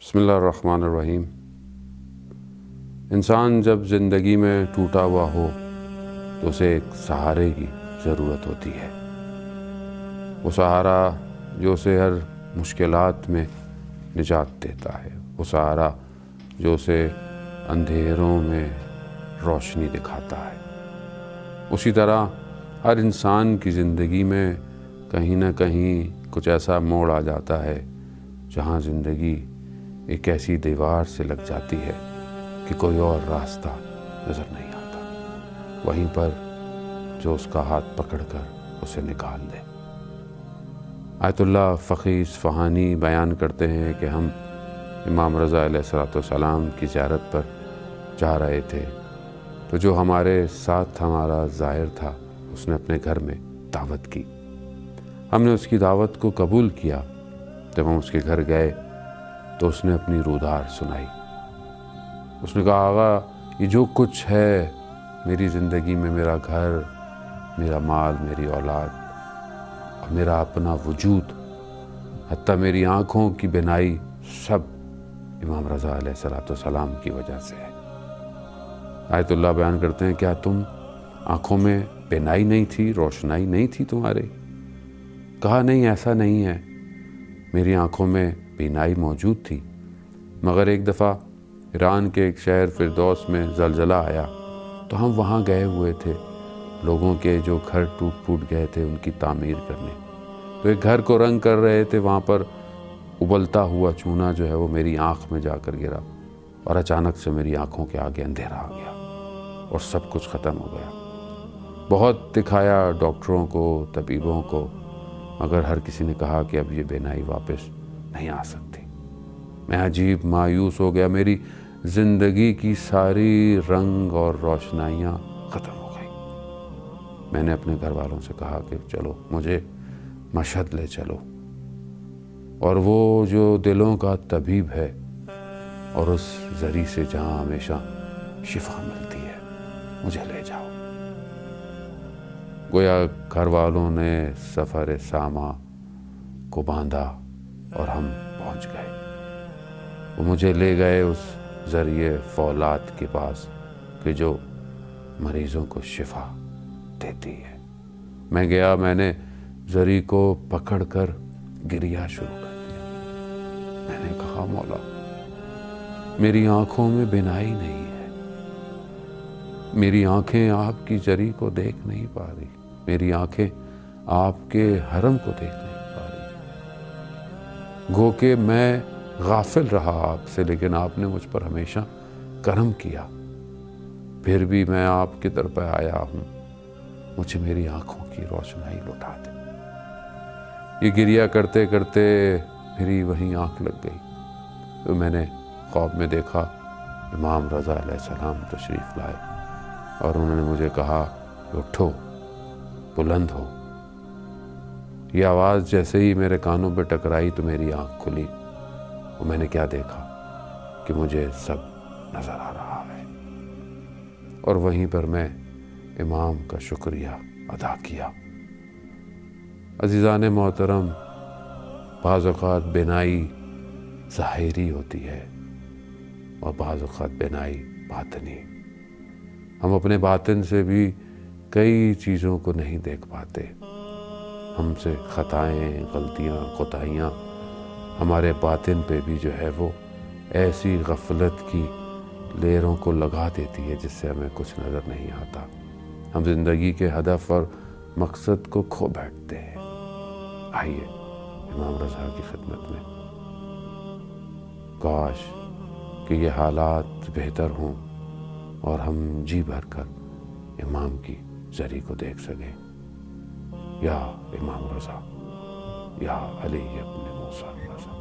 بسم اللہ الرحمن الرحیم۔ انسان جب زندگی میں ٹوٹا ہوا ہو تو اسے ایک سہارے کی ضرورت ہوتی ہے۔ وہ سہارا جو اسے ہر مشکلات میں نجات دیتا ہے، وہ سہارا جو اسے اندھیروں میں روشنی دکھاتا ہے۔ اسی طرح ہر انسان کی زندگی میں کہیں نہ کہیں کچھ ایسا موڑ آ جاتا ہے جہاں زندگی ایک ایسی دیوار سے لگ جاتی ہے کہ کوئی اور راستہ نظر نہیں آتا، وہیں پر جو اس کا ہاتھ پکڑ کر اسے نکال دے۔ آیت اللہ فقی اصفہانی بیان کرتے ہیں کہ ہم امام رضا علیہ السلام کی زیارت پر جا رہے تھے تو جو ہمارے ساتھ ہمارا زائر تھا اس نے اپنے گھر میں دعوت کی۔ ہم نے اس کی دعوت کو قبول کیا۔ جب ہم اس کے گھر گئے تو اس نے اپنی رودار سنائی۔ اس نے کہا، آغا یہ جو کچھ ہے میری زندگی میں، میرا گھر، میرا مال، میری اولاد اور میرا اپنا وجود، حتیٰ میری آنکھوں کی بینائی، سب امام رضا علیہ السلام کی وجہ سے ہے۔ آیت اللہ بیان کرتے ہیں، کیا تم آنکھوں میں بینائی نہیں تھی، روشنائی نہیں تھی تمہارے؟ کہا نہیں، ایسا نہیں ہے، میری آنکھوں میں بینائی موجود تھی، مگر ایک دفعہ ایران کے ایک شہر فردوس میں زلزلہ آیا تو ہم وہاں گئے ہوئے تھے، لوگوں کے جو گھر ٹوٹ پھوٹ گئے تھے ان کی تعمیر کرنے، تو ایک گھر کو رنگ کر رہے تھے، وہاں پر ابلتا ہوا چونا جو ہے وہ میری آنکھ میں جا کر گرا اور اچانک سے میری آنکھوں کے آگے اندھیرا آ گیا اور سب کچھ ختم ہو گیا۔ بہت دکھایا ڈاکٹروں کو، طبیبوں کو، مگر ہر کسی نے کہا کہ اب یہ بینائی واپس نہیں آ سکتی۔ میں عجیب مایوس ہو گیا، میری زندگی کی ساری رنگ اور روشنائیاں ختم ہو گئی۔ میں نے اپنے گھر والوں سے کہا کہ چلو مجھے مشہد لے چلو، اور وہ جو دلوں کا طبیب ہے اور اس ذریعے سے جہاں ہمیشہ شفا ملتی ہے، مجھے لے جاؤ۔ گویا گھر والوں نے سفر ساما کو باندھا اور ہم پہنچ گئے۔ وہ مجھے لے گئے اس ذریعے فولاد کے پاس کہ جو مریضوں کو شفا دیتی ہے۔ میں گیا، میں نے ذری کو پکڑ کر گریا شروع کر دیا۔ میں نے کہا، مولا میری آنکھوں میں بینائی نہیں ہے، میری آنکھیں آپ کی ذری کو دیکھ نہیں پا رہی، میری آنکھیں آپ کے حرم کو دیکھ نہیں پا رہی۔ گو کہ میں غافل رہا آپ سے، لیکن آپ نے مجھ پر ہمیشہ کرم کیا، پھر بھی میں آپ کی در پہ آیا ہوں، مجھے میری آنکھوں کی روشنائی لوٹا دے۔ یہ گریا کرتے کرتے میری وہیں آنکھ لگ گئی تو میں نے خواب میں دیکھا امام رضا علیہ السلام تشریف لائے اور انہوں نے مجھے کہا کہ اٹھو، بلند ہو۔ یہ آواز جیسے ہی میرے کانوں پہ ٹکرائی تو میری آنکھ کھلی، اور میں نے کیا دیکھا کہ مجھے سب نظر آ رہا ہے، اور وہیں پر میں امام کا شکریہ ادا کیا۔ عزیزان محترم، بعض اوقات بینائی ظاہری ہوتی ہے اور بعض اوقات بینائی باطنی۔ ہم اپنے باطن سے بھی کئی چیزوں کو نہیں دیکھ پاتے، ہم سے خطائیں، غلطیاں، کوتاہیاں ہمارے باطن پہ بھی جو ہے وہ ایسی غفلت کی لیروں کو لگا دیتی ہے جس سے ہمیں کچھ نظر نہیں آتا۔ ہم زندگی کے ہدف اور مقصد کو کھو بیٹھتے ہیں۔ آئیے امام رضا کی خدمت میں، کاش کہ یہ حالات بہتر ہوں اور ہم جی بھر کر امام کی ذری کو دیکھ سکیں۔ یا امام رضا، یا علی ابن موسیٰ رضا۔